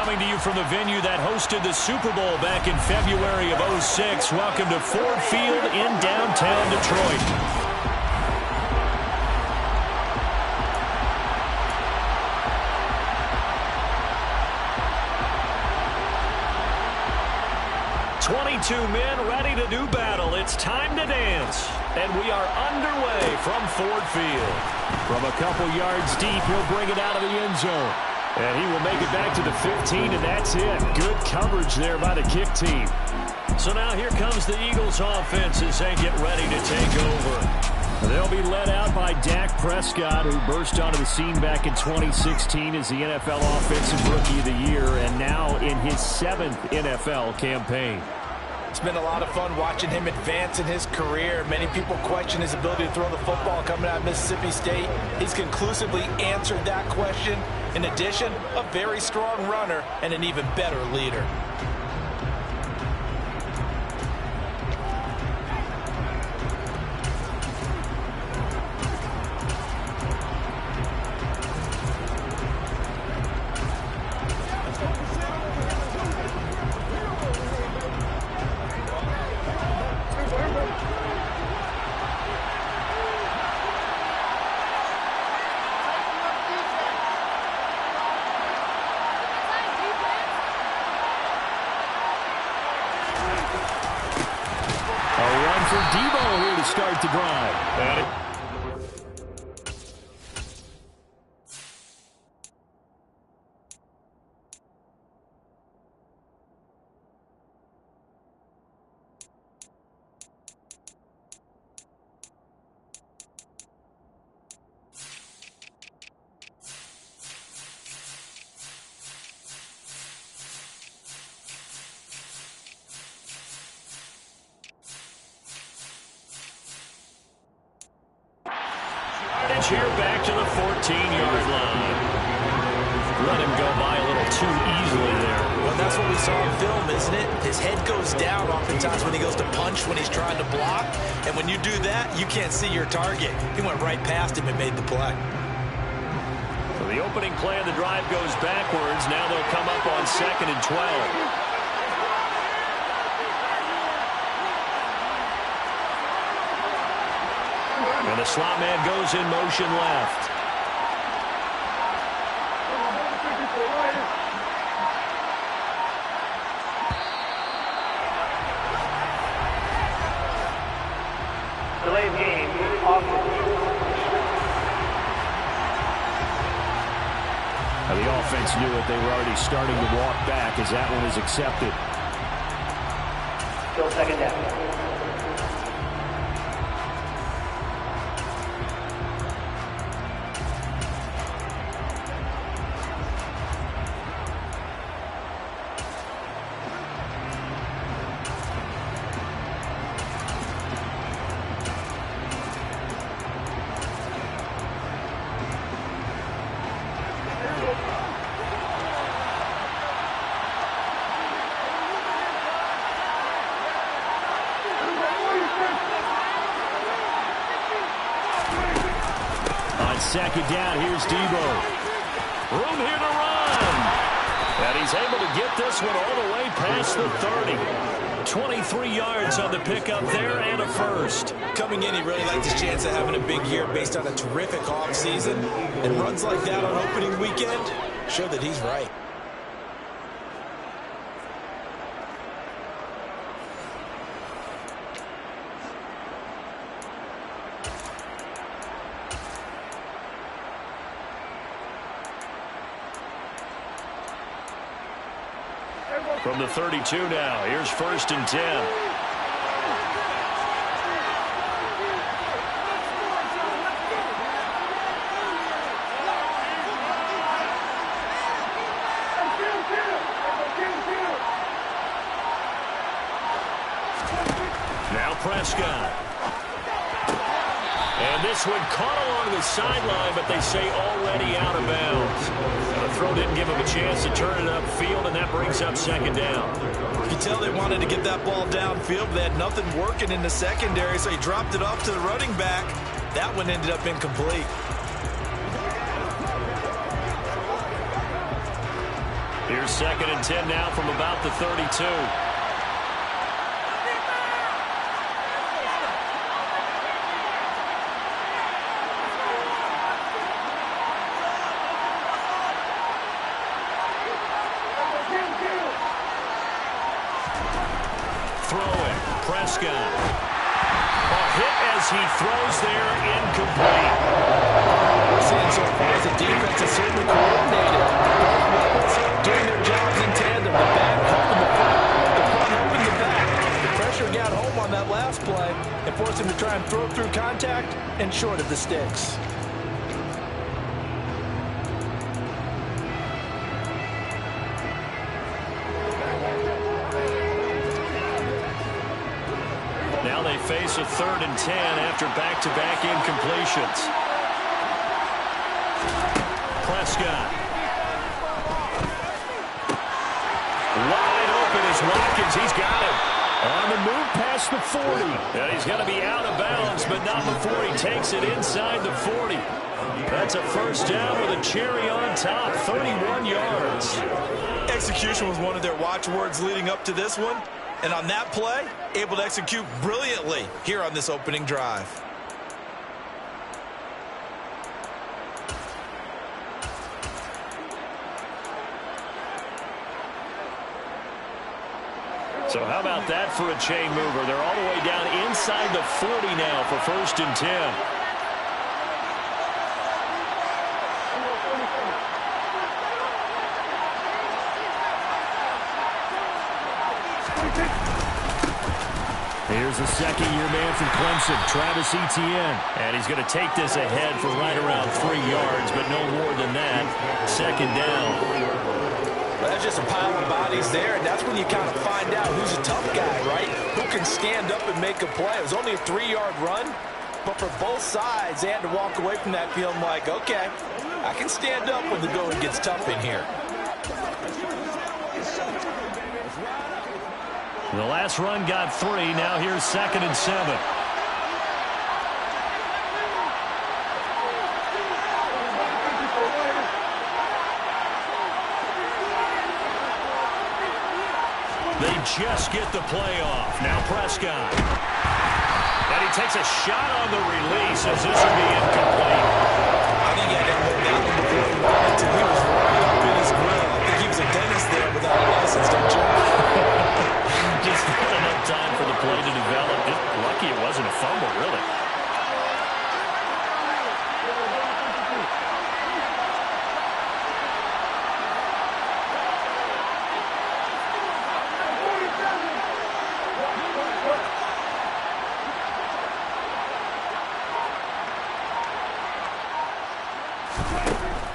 coming to you from the venue that hosted the Super Bowl back in February of '06. Welcome to Ford Field in downtown Detroit. "22 men ready to do battle. It's time to dance." And we are underway from Ford Field. From a couple yards deep, he'll bring it out of the end zone. And he will make it back to the 15, and that's it. Good coverage there by the kick team. So now here comes the Eagles offense as they get ready to take over. They'll be led out by Dak Prescott, who burst onto the scene back in 2016 as the NFL Offensive Rookie of the Year, and now in his 7th NFL campaign. It's been a lot of fun watching him advance in his career. Many people question his ability to throw the football coming out of Mississippi State. He's conclusively answered that question. In addition, a very strong runner and an even better leader. Start the drive. Here back to the 14-yard line. Let him go by a little too easily there. Well, that's what we saw in film, isn't it? His head goes down oftentimes when he goes to punch, when he's trying to block. And when you do that, you can't see your target. He went right past him and made the play. So the opening play of the drive goes backwards. Now they'll come up on 2nd and 12. And the slot man goes in motion left. Delayed game, offense. Now the offense knew it. They were already starting to walk back as that one is accepted. Still 2nd down. Second down, here's Debo. Room here to run. And he's able to get this one all the way past the 30. 23 yards on the pickup there and a first. Coming in, he really liked his chance of having a big year based on a terrific offseason. And runs like that on opening weekend show that he's right. From the 32 now, here's 1st and 10. Now Prescott. And this one caught along the sideline, but they say already out of bounds. And the throw didn't give him a chance to turn it upfield, and that brings up 2nd down. You can tell they wanted to get that ball downfield, but they had nothing working in the secondary, so he dropped it off to the running back. That one ended up incomplete. Here's 2nd and 10 now from about the 32. Throwing, Prescott. A hit as he throws there, incomplete. We're seeing so far as the defense is certainly coordinated. Both levels doing their jobs in tandem. The back helping the front, helping the back. The pressure got home on that last play and forced him to try and throw through contact and short of the sticks. Now they face a 3rd and 10 after back-to-back incompletions. Prescott. Wide open is Watkins. He's got it. On the move past the 40. And he's going to be out of bounds, but not before he takes it inside the 40. That's a first down with a cherry on top, 31 yards. Execution was one of their watchwords leading up to this one. And on that play, able to execute brilliantly here on this opening drive. So how about that for a chain mover? They're all the way down inside the 40 now for 1st and 10. Here's the second-year man from Clemson, Travis Etienne. And he's going to take this ahead for right around 3 yards, but no more than that. 2nd down. Well, that's just a pile of bodies there, and that's when you kind of find out who's a tough guy, right? Who can stand up and make a play. It was only a 3-yard run, but for both sides, they had to walk away from that feeling like, okay, I can stand up when the going gets tough in here. The last run got 3. Now here's 2nd and 7. They just get the play off. Now Prescott. And he takes a shot on the release as this will be incomplete. I think he had to hold that one before he wanted to. He was right up in his grill. I think he was a dentist there without a license, don't you? Just not enough time for the play to develop. Lucky it wasn't a fumble, really.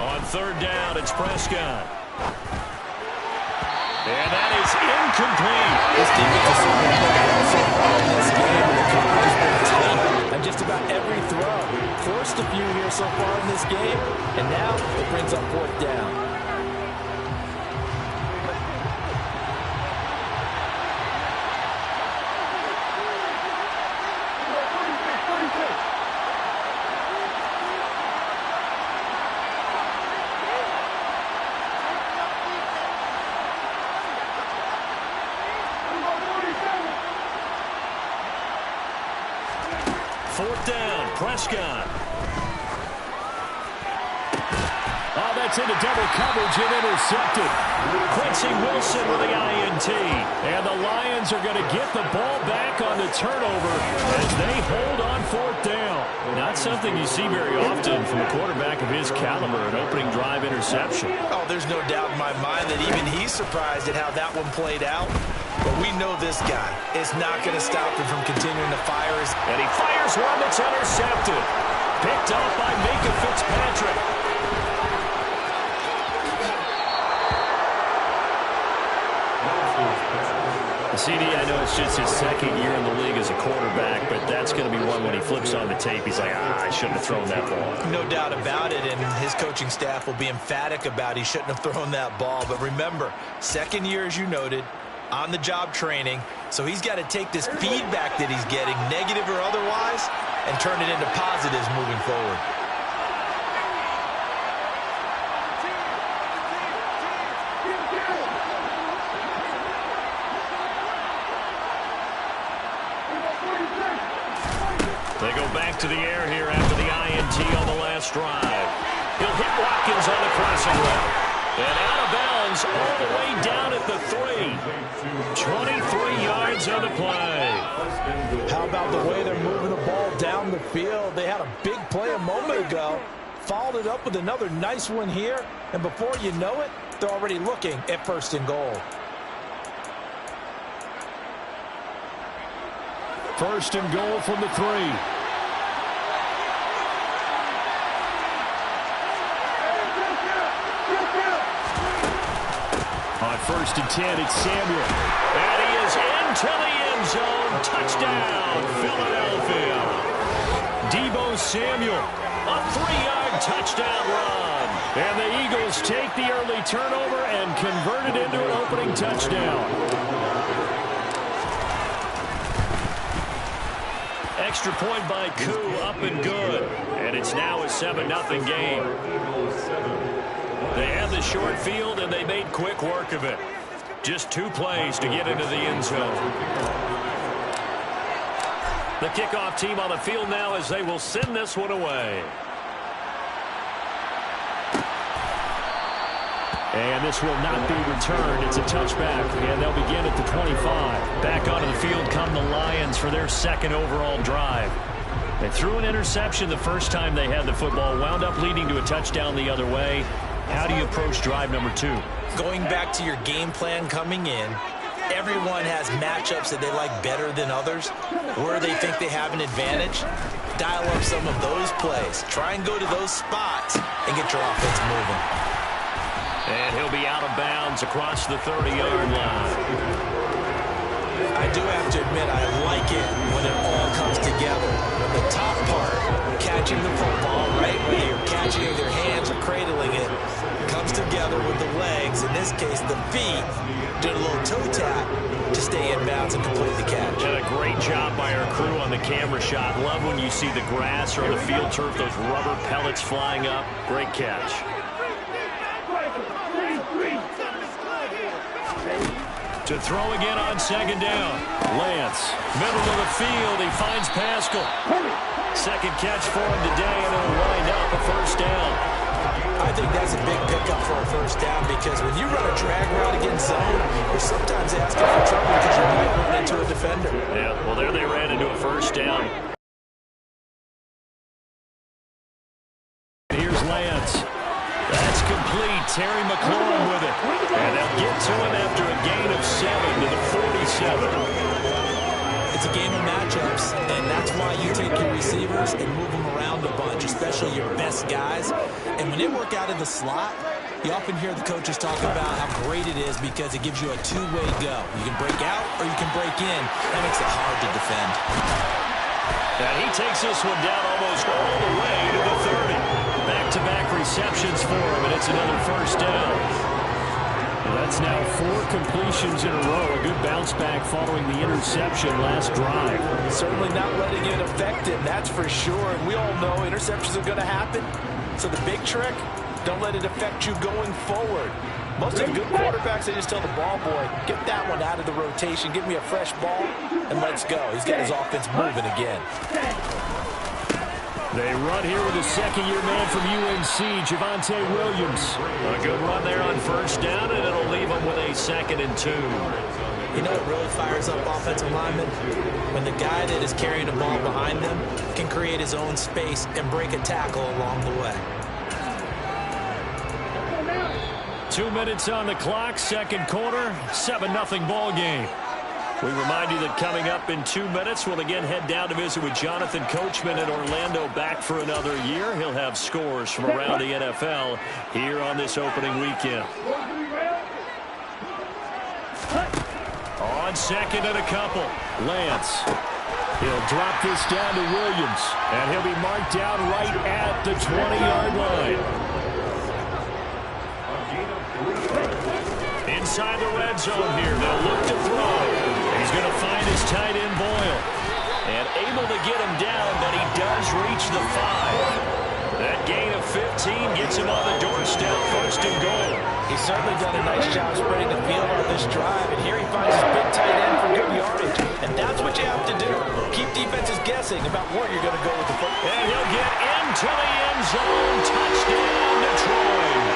On 3rd down, it's Prescott. And that is incomplete. This defense is so far in this game, and the coverage has been tight on just about every throw. Forced a few here so far in this game, and now it brings up 4th down. Prescott. Oh, that's into double coverage and intercepted. Quincy Wilson with the INT. And the Lions are going to get the ball back on the turnover as they hold on 4th down. Not something you see very often from a quarterback of his caliber, an opening drive interception. Oh, there's no doubt in my mind that even he's surprised at how that one played out. But we know this guy is not going to stop him from continuing to fire. And he fires one that's intercepted. Picked up by Minka Fitzpatrick. CD, I know it's just his 2nd year in the league as a quarterback, but that's going to be one when he flips on the tape. He's like, I shouldn't have thrown that ball. No doubt about it, and his coaching staff will be emphatic about he shouldn't have thrown that ball. But remember, 2nd year, as you noted, on-the-job training, so he's got to take this feedback that he's getting, negative or otherwise, and turn it into positives moving forward. They go back to the air here after the INT on the last drive. He'll hit Watkins on the crossing route. And out of bounds all the way down at the 3. 23 yards on the play. How about the way they're moving the ball down the field? They had a big play a moment ago. Followed it up with another nice one here. And before you know it, they're already looking at 1st and goal. 1st and goal from the 3. On 1st and 10, it's Samuel. And he is into the end zone. Touchdown, Philadelphia. Deebo Samuel, a 3-yard touchdown run. And the Eagles take the early turnover and convert it into an opening touchdown. Extra point by Koo, up and good. And it's now a 7-0 game. They had the short field, and they made quick work of it. Just 2 plays to get into the end zone. The kickoff team on the field now as they will send this one away. And this will not be returned. It's a touchback, and they'll begin at the 25. Back onto the field come the Lions for their 2nd overall drive. They threw an interception the first time they had the football, wound up leading to a touchdown the other way. How do you approach drive number 2? Going back to your game plan coming in, everyone has matchups that they like better than others, where they think they have an advantage. Dial up some of those plays. Try and go to those spots and get your offense moving. And he'll be out of bounds across the 30-yard line. I do have to admit, I like it when it all comes together. When the top part, catching the football, right, whether you're catching it with your hands or cradling it, comes together with the legs, in this case the feet, doing a little toe tap to stay in bounds and complete the catch. And a great job by our crew on the camera shot. Love when you see the grass or the field turf, those rubber pellets flying up. Great catch. To throw again on 2nd down. Lance, middle of the field. He finds Pascal. 2nd catch for him today, and it'll wind up a 1st down. I think that's a big pickup for a 1st down, because when you run a drag route against zone, you're sometimes asking for trouble because you might run into a defender. Yeah, well, there they ran into a 1st down. Here's Lance. That's complete. Terry McLaurin with it. And they'll get to him after a gain of 7 to the 47. It's a game of matchups, and that's why you take your receivers and move them around a bunch, especially your best guys. And when they work out in the slot, you often hear the coaches talk about how great it is because it gives you a 2-way go. You can break out or you can break in. That makes it hard to defend. And he takes this one down almost all the way to the 30. Back-to-back receptions for him, and it's another 1st down. That's now 4 completions in a row. A good bounce back following the interception last drive. Certainly not letting it affect him, that's for sure. And we all know interceptions are going to happen. So the big trick, don't let it affect you going forward. Most of the good quarterbacks, they just tell the ball boy, get that one out of the rotation, give me a fresh ball, and let's go. He's got his offense moving again. They run here with a 2nd-year man from UNC, Javonte Williams. A good run there on 1st down, and it'll leave them with a 2nd and 2. You know what really fires up offensive linemen? When the guy that is carrying the ball behind them can create his own space and break a tackle along the way. 2 minutes on the clock, 2nd quarter, 7-0 ball game. We remind you that coming up in 2 minutes, we'll again head down to visit with Jonathan Coachman at Orlando, back for another year. He'll have scores from around the NFL here on this opening weekend. On 2nd and a couple, Lance. He'll drop this down to Williams, and he'll be marked down right at the 20-yard line. Inside the red zone here, they'll look to throw. He's going to find his tight end, Boyle. And able to get him down, but he does reach the 5. That gain of 15 gets him on the doorstep, 1st and goal. He's certainly done a nice job spreading the field on this drive, and here he finds his big tight end for good yardage. And that's what you have to do. Keep defenses guessing. guessing about where you're going to go with the football. And he'll get into the end zone. Touchdown, Detroit.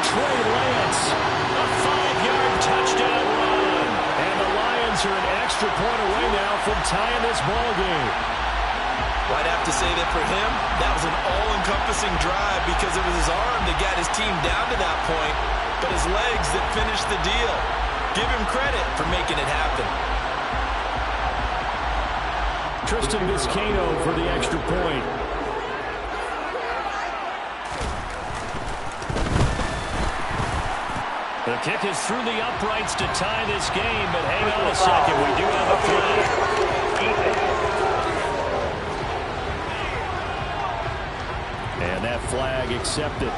Trey Lance, a 5-yard touchdown run. And the Lions are an extra point away now from tying this ball game. Well, I'd have to say that for him, that was an all-encompassing drive because it was his arm that got his team down to that point, but his legs that finished the deal. Give him credit for making it happen. Tristan Vizcaino for the extra point. The kick is through the uprights to tie this game, but hang on a second. We do have a flag. And that flag accepted.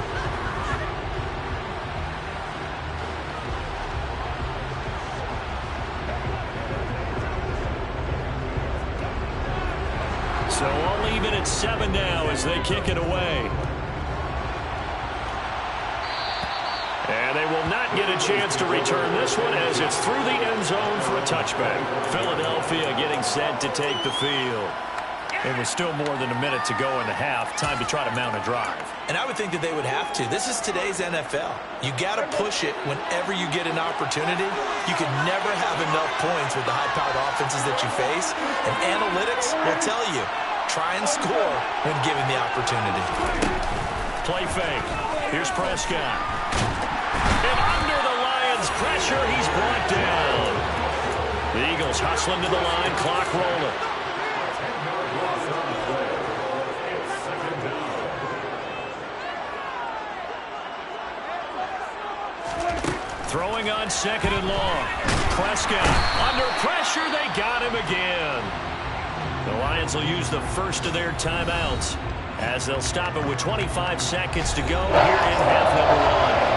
So all even at 7 now as they kick it away. And they will not get a chance to return this one as it's through the end zone for a touchback. Philadelphia getting set to take the field. It was still more than a minute to go in the half. Time to try to mount a drive. And I would think that they would have to. This is today's NFL. You got to push it whenever you get an opportunity. You can never have enough points with the high-powered offenses that you face. And analytics will tell you, try and score when given the opportunity. Play fake. Here's Prescott. And under the Lions' pressure, he's brought down. The Eagles hustling to the line, clock rolling. Throwing on 2nd and long. Prescott under pressure. They got him again. The Lions will use the first of their timeouts as they'll stop it with 25 seconds to go here in half number 1.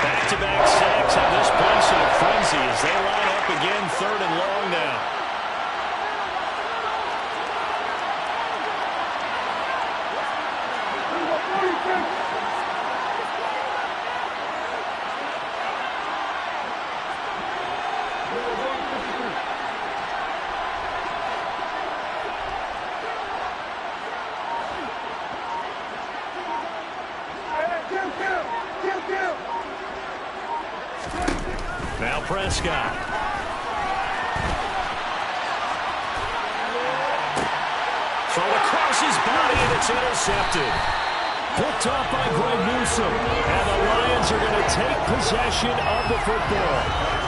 Back-to-back sacks have this place in a frenzy as they line up again 3rd and long now. Now Prescott. Throw across his body, and it's intercepted. Picked off by Greg Newsome. And the Lions are going to take possession of the football.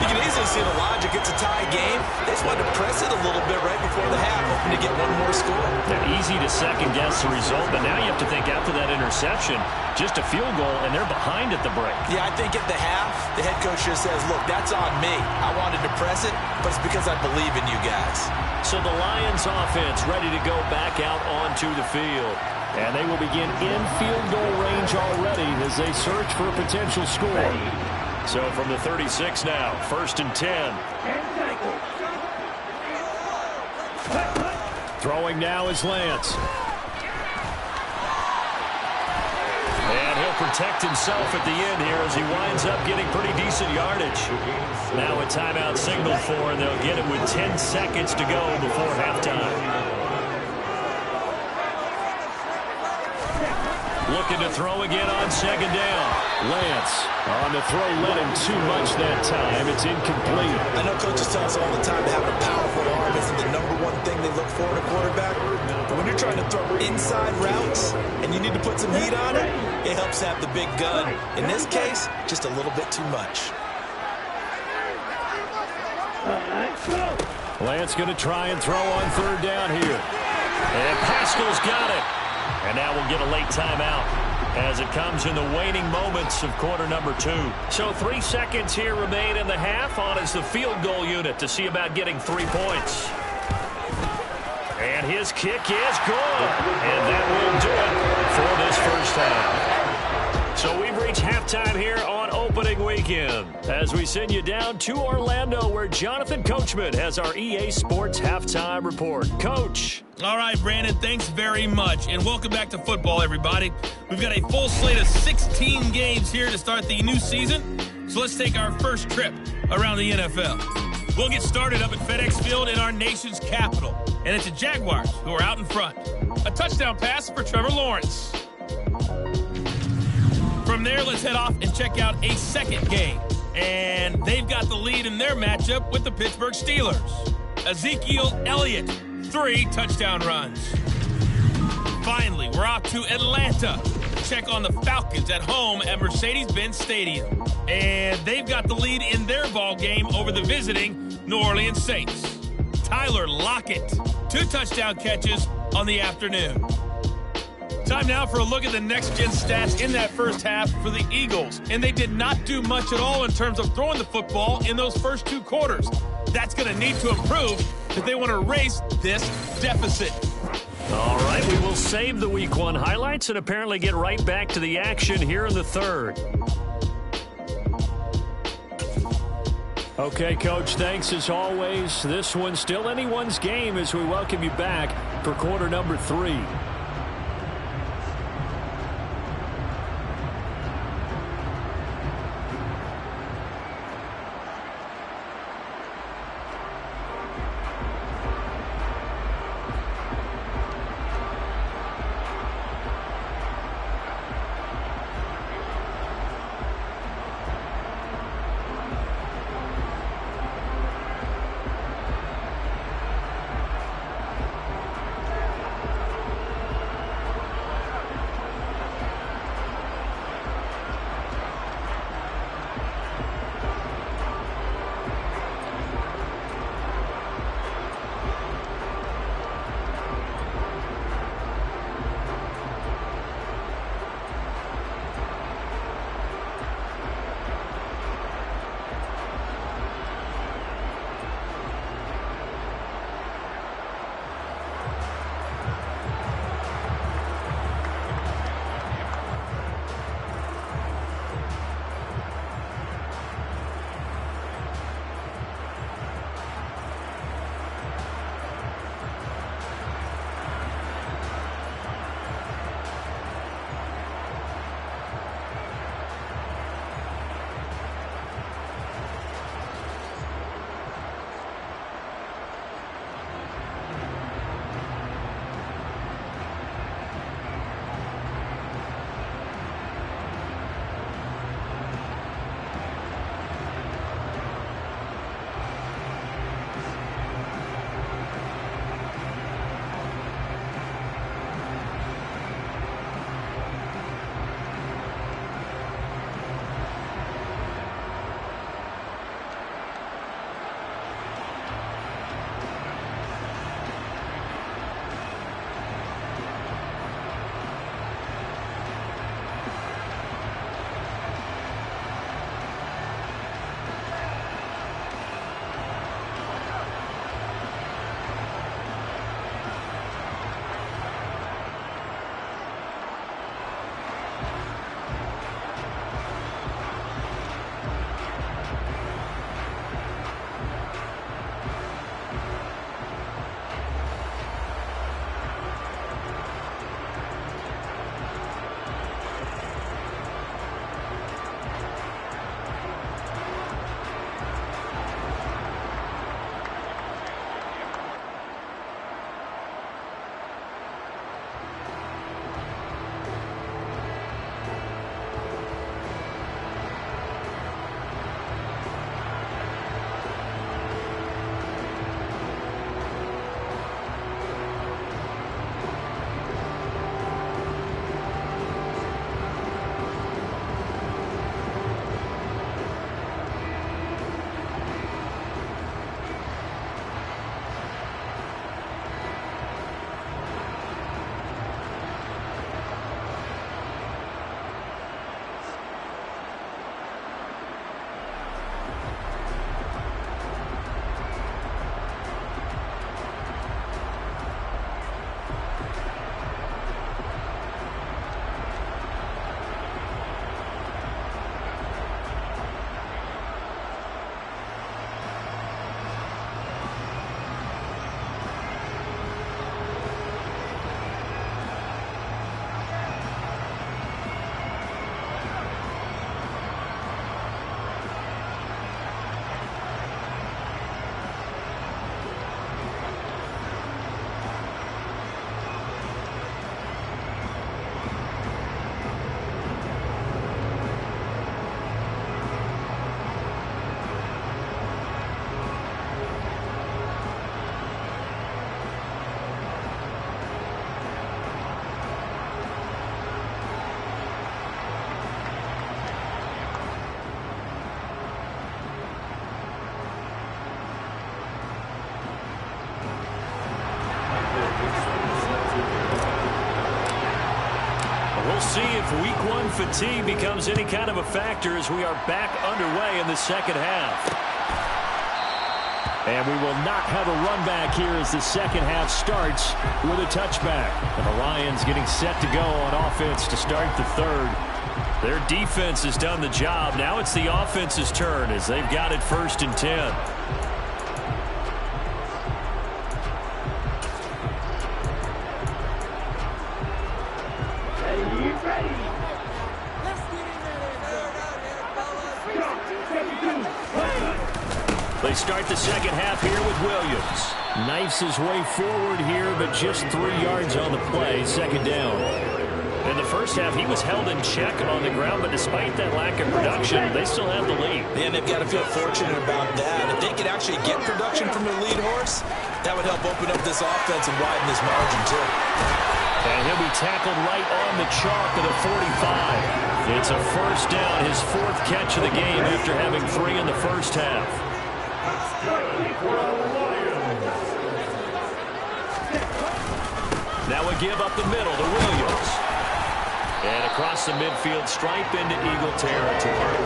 You can easily see the logic. It's a tie game. They just wanted to press it a little bit right before the half, hoping to get one more score. They're easy to second-guess the result, but now you have to think after that interception, just a field goal, and they're behind at the break. Yeah, I think at the half, the head coach just says, look, that's on me. I wanted to press it, but it's because I believe in you guys. So the Lions offense ready to go back out onto the field. And they will begin in field goal range already as they search for a potential score. So from the 36 now, 1st and 10. Throwing now is Lance. And he'll protect himself at the end here as he winds up getting pretty decent yardage. Now a timeout signal for, and they'll get it with 10 seconds to go before halftime. Looking to throw again on 2nd down. Lance on the throw, led him too much that time. It's incomplete. I know coaches tell us all the time that having a powerful arm isn't the #1 thing they look for in a quarterback. But when you're trying to throw inside routes and you need to put some heat on it, it helps have the big gun. In this case, just a little bit too much. Lance going to try and throw on 3rd down here. And Pascal's got it. And now we'll get a late timeout as it comes in the waning moments of quarter number 2. So 3 seconds here remain in the half. On is the field goal unit to see about getting 3 points. And his kick is good. And that will do it for this first half. So we've reached halftime here on opening weekend as we send you down to Orlando where Jonathan Coachman has our EA Sports halftime report. Coach. All right, Brandon, thanks very much. And welcome back to football, everybody. We've got a full slate of 16 games here to start the new season. So let's take our first trip around the NFL. We'll get started up at FedEx Field in our nation's capital. And it's the Jaguars who are out in front. A touchdown pass for Trevor Lawrence. From there, let's head off and check out a second game. And they've got the lead in their matchup with the Pittsburgh Steelers. Ezekiel Elliott, 3 touchdown runs. Finally, we're off to Atlanta. Check on the Falcons at home at Mercedes-Benz Stadium. And they've got the lead in their ball game over the visiting New Orleans Saints. Tyler Lockett, 2 touchdown catches on the afternoon. Time now for a look at the next-gen stats in that first half for the Eagles. And they did not do much at all in terms of throwing the football in those first 2 quarters. That's going to need to improve if they want to erase this deficit. All right, we will save the Week 1 highlights and apparently get right back to the action here in the third. Okay, Coach, thanks as always. This one's still anyone's game as we welcome you back for quarter number 3. see if week one fatigue becomes any kind of a factor as we are back underway in the second half. And we will not have a run back here as the second half starts with a touchback. And the Lions getting set to go on offense to start the third. Their defense has done the job. Now it's the offense's turn as they've got it 1st and 10. They start the second half here with Williams. Knifes his way forward here, but just 3 yards on the play, 2nd down. In the first half, he was held in check on the ground, but despite that lack of production, they still have the lead. And they've got to feel fortunate about that. If they could actually get production from their lead horse, that would help open up this offense and widen this margin, too. And he'll be tackled right on the chalk of the 45. It's a 1st down, his 4th catch of the game after having 3 in the first half. Now we give up the middle to Williams. And across the midfield stripe into Eagle territory.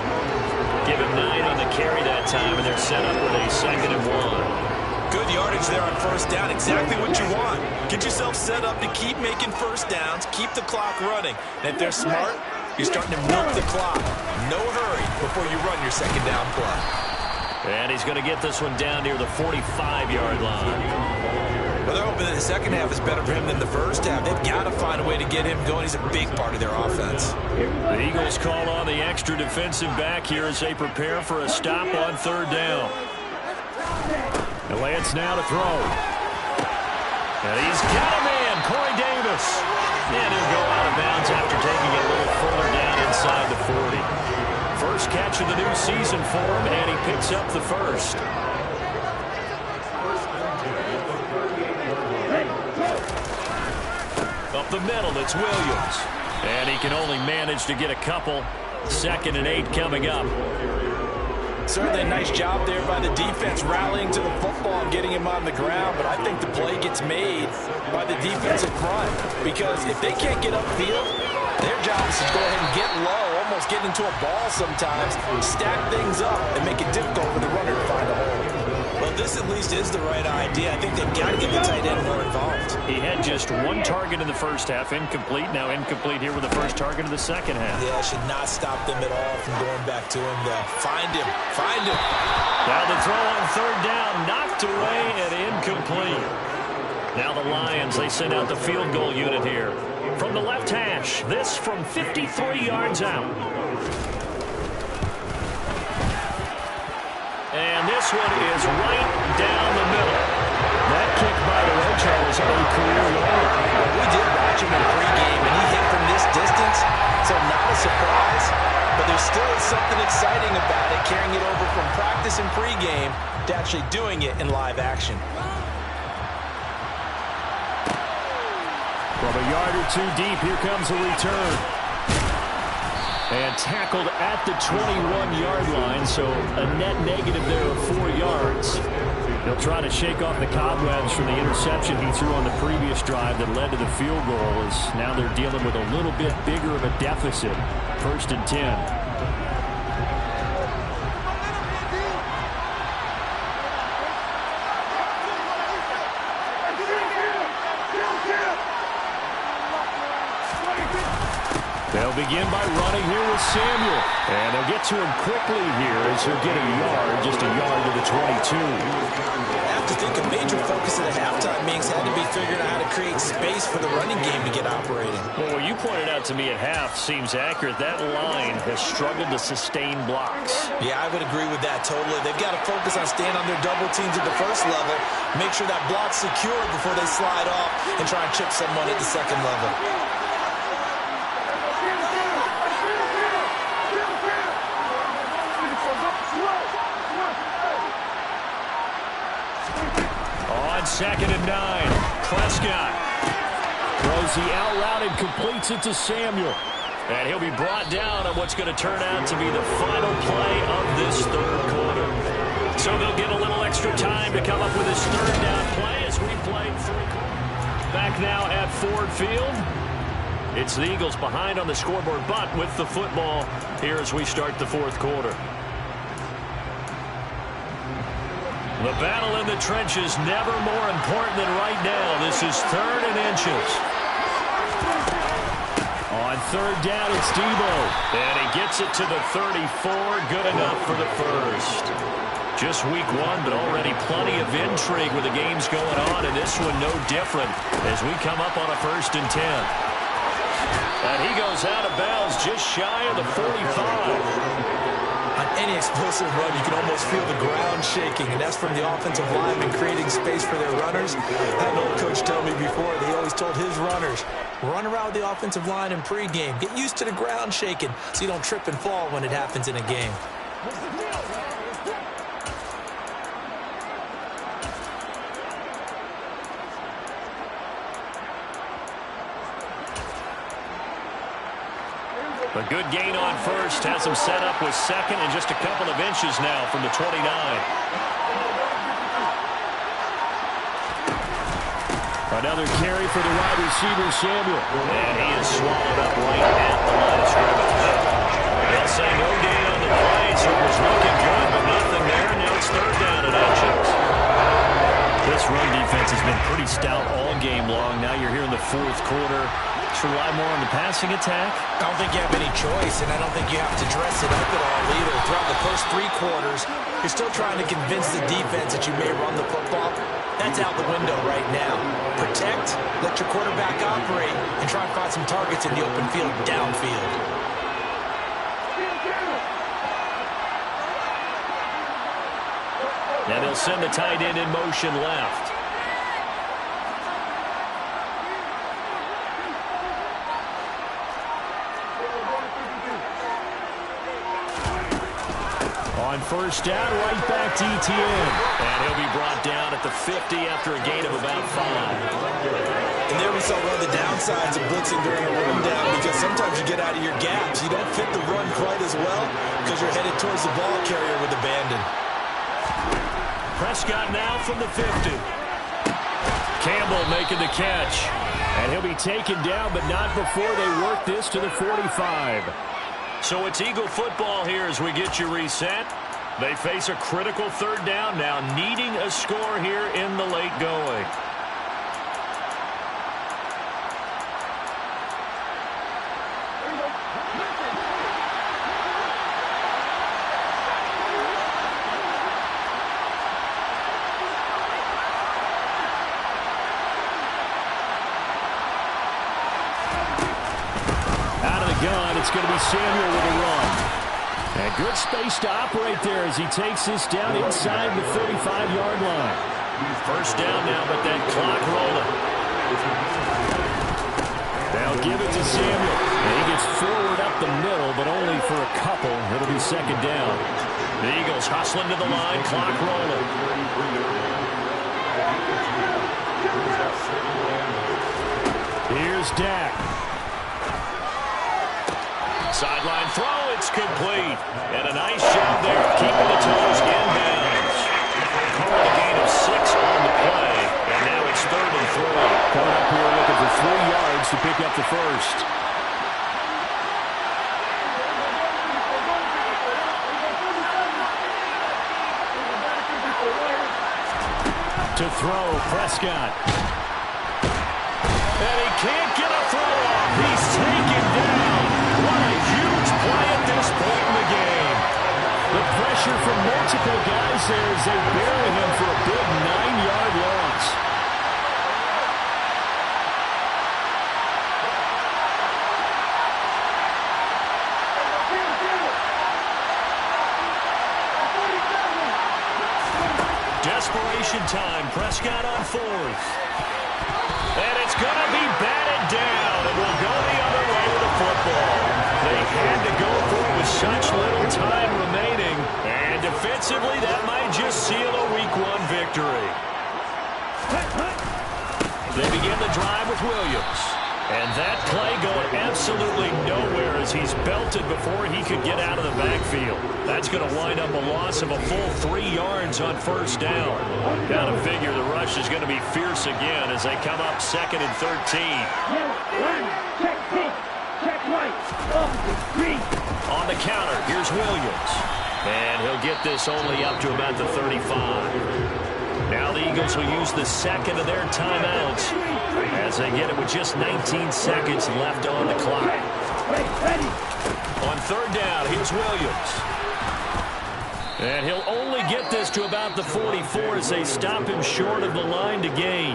Give him 9 on the carry that time, and they're set up with a 2nd and 1. Good yardage there on 1st down. Exactly what you want. Get yourself set up to keep making 1st downs, keep the clock running. And if they're smart, you're starting to milk the clock. No hurry before you run your 2nd down play. And he's going to get this one down near the 45-yard line. Well, they're hoping that the second half is better for him than the first half. They've got to find a way to get him going. He's a big part of their offense. The Eagles call on the extra defensive back here as they prepare for a stop on 3rd down. And Lance now to throw. And he's got him in, Corey Davis. And he'll go out of bounds after taking it a little further down inside the 40. First catch of the new season for him, and he picks up the 1st. Up the middle, it's Williams. And he can only manage to get a couple. 2nd and 8 coming up. Certainly a nice job there by the defense rallying to the football and getting him on the ground, but I think the play gets made by the defensive front because if they can't get upfield, their job is to go ahead and get low, almost get into a ball sometimes, stack things up, and make it difficult for the runner to find a hole. Well, this at least is the right idea. I think they've got to get the tight end more involved. He had just 1 target in the first half, incomplete. Now incomplete here with the first target of the second half. Yeah, should not stop them at all from going back to him, though. Find him. Find him. Now the throw on 3rd down, knocked away and incomplete. Now the Lions, they send out the field goal unit here. From the left hash, this from 53 yards out. And this one is right down the middle. That kick by the Rojo is a career low. We did watch him in pregame, and he hit from this distance, so not a surprise. But there still is something exciting about it, carrying it over from practice and pregame to actually doing it in live action. From a yard or 2 deep, here comes the return. And tackled at the 21-yard line, so a net negative there of 4 yards. He'll try to shake off the cobwebs from the interception he threw on the previous drive that led to the field goal, as now they're dealing with a little bit bigger of a deficit. 1st and 10. They'll begin by running here with Samuel. And they'll get to him quickly here as he'll get a yard, just a yard to the 22. I have to think a major focus at the halftime means had to be figuring out how to create space for the running game to get operating. Well, what you pointed out to me at half seems accurate. That line has struggled to sustain blocks. Yeah, I would agree with that totally. They've got to focus on staying on their double teams at the first level, make sure that block's secure before they slide off and try and chip someone at the second level. On 2nd and 9, Prescott throws the out route and completes it to Samuel. And he'll be brought down on what's going to turn out to be the final play of this 3rd quarter. So they'll get a little extra time to come up with this 3rd down play as we play 3 quarters. Back now at Ford Field. It's the Eagles behind on the scoreboard, but with the football here as we start the fourth quarter. The battle in the trenches never more important than right now. This is 3rd and inches. On 3rd down, it's Debo. And he gets it to the 34. Good enough for the first. Just week 1, but already plenty of intrigue with the games going on, and this one no different as we come up on a 1st and 10. And he goes out of bounds just shy of the 45. On any explosive run, you can almost feel the ground shaking, and that's from the offensive linemen creating space for their runners. I had an old coach tell me before, they always told his runners, run around the offensive line in pregame. Get used to the ground shaking so you don't trip and fall when it happens in a game. A good gain on first, has him set up with 2nd and just a couple of inches now from the 29. Another carry for the wide receiver, Samuel. And he is swallowed up right at the line of scrimmage. They'll say no gain on the play, so it was looking good, but nothing there. Now it's 3rd down and inches. This run defense has been pretty stout all game long. Now you're here in the fourth quarter. Should rely more on the passing attack? I don't think you have any choice, and I don't think you have to dress it up at all either. Throughout the first 3 quarters, you're still trying to convince the defense that you may run the football. That's out the window right now. Protect, let your quarterback operate, and try and find some targets in the open field downfield. Now they'll send the tight end in motion left. On 1st down, right back to ETN. And he'll be brought down at the 50 after a gain of about 5. And there we saw one of the downsides of blitzing during a run down, because sometimes you get out of your gaps. You don't fit the run quite as well because you're headed towards the ball carrier with abandon. Prescott now from the 50. Campbell making the catch. And he'll be taken down, but not before they work this to the 45. So it's Eagle football here as we get you reset. They face a critical 3rd down now, needing a score here in the late going. It's going to be Samuel with a run. And good space to operate there as he takes this down inside the 35-yard line. 1st down now, but that clock rolling. They'll give it to Samuel. And he gets forward up the middle, but only for a couple. It'll be 2nd down. The Eagles hustling to the line, clock rolling. Here's Dak. Sideline throw, it's complete. And a nice job there of keeping the toes inbounds. Called a gain of 6 on the play. And now it's 3rd and 3. Coming up here looking for 3 yards to pick up the first. To throw, Prescott. And he can't get a throw off. He's taken down. What a huge play at this point in the game. The pressure from multiple guys there as they bury him for a big 9-yard loss. Desperation time. Prescott on 4th. And it's going to be batted down, and we'll go the other way with the football. They had to go for it with such little time remaining, and defensively, that might just seal a Week 1 victory. They begin the drive with Williams. And that play going absolutely nowhere as he's belted before he could get out of the backfield. That's going to wind up a loss of a full 3 yards on 1st down. Got to figure the rush is going to be fierce again as they come up 2nd and 13. On the counter, here's Williams. And he'll get this only up to about the 35. Now the Eagles will use the second of their timeouts as they get it with just 19 seconds left on the clock. On third down, here's Williams. And he'll only get this to about the 44 as they stop him short of the line to gain.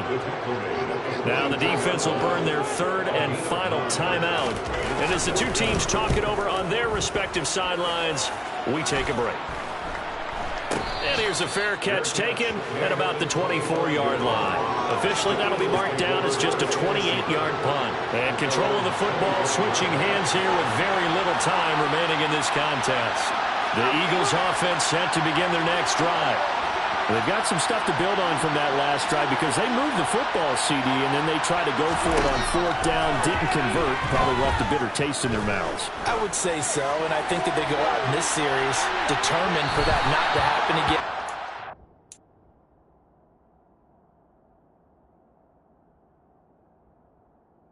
Now the defense will burn their third and final timeout. And as the two teams talk it over on their respective sidelines, we take a break. And here's a fair catch taken at about the 24-yard line. Officially, that'll be marked down as just a 28-yard punt. And control of the football switching hands here with very little time remaining in this contest. The Eagles offense set to begin their next drive. They've got some stuff to build on from that last drive because they moved the football, CD, and then they tried to go for it on fourth down, didn't convert, probably left a bitter taste in their mouths. I would say so, and I think that they go out in this series determined for that not to happen again.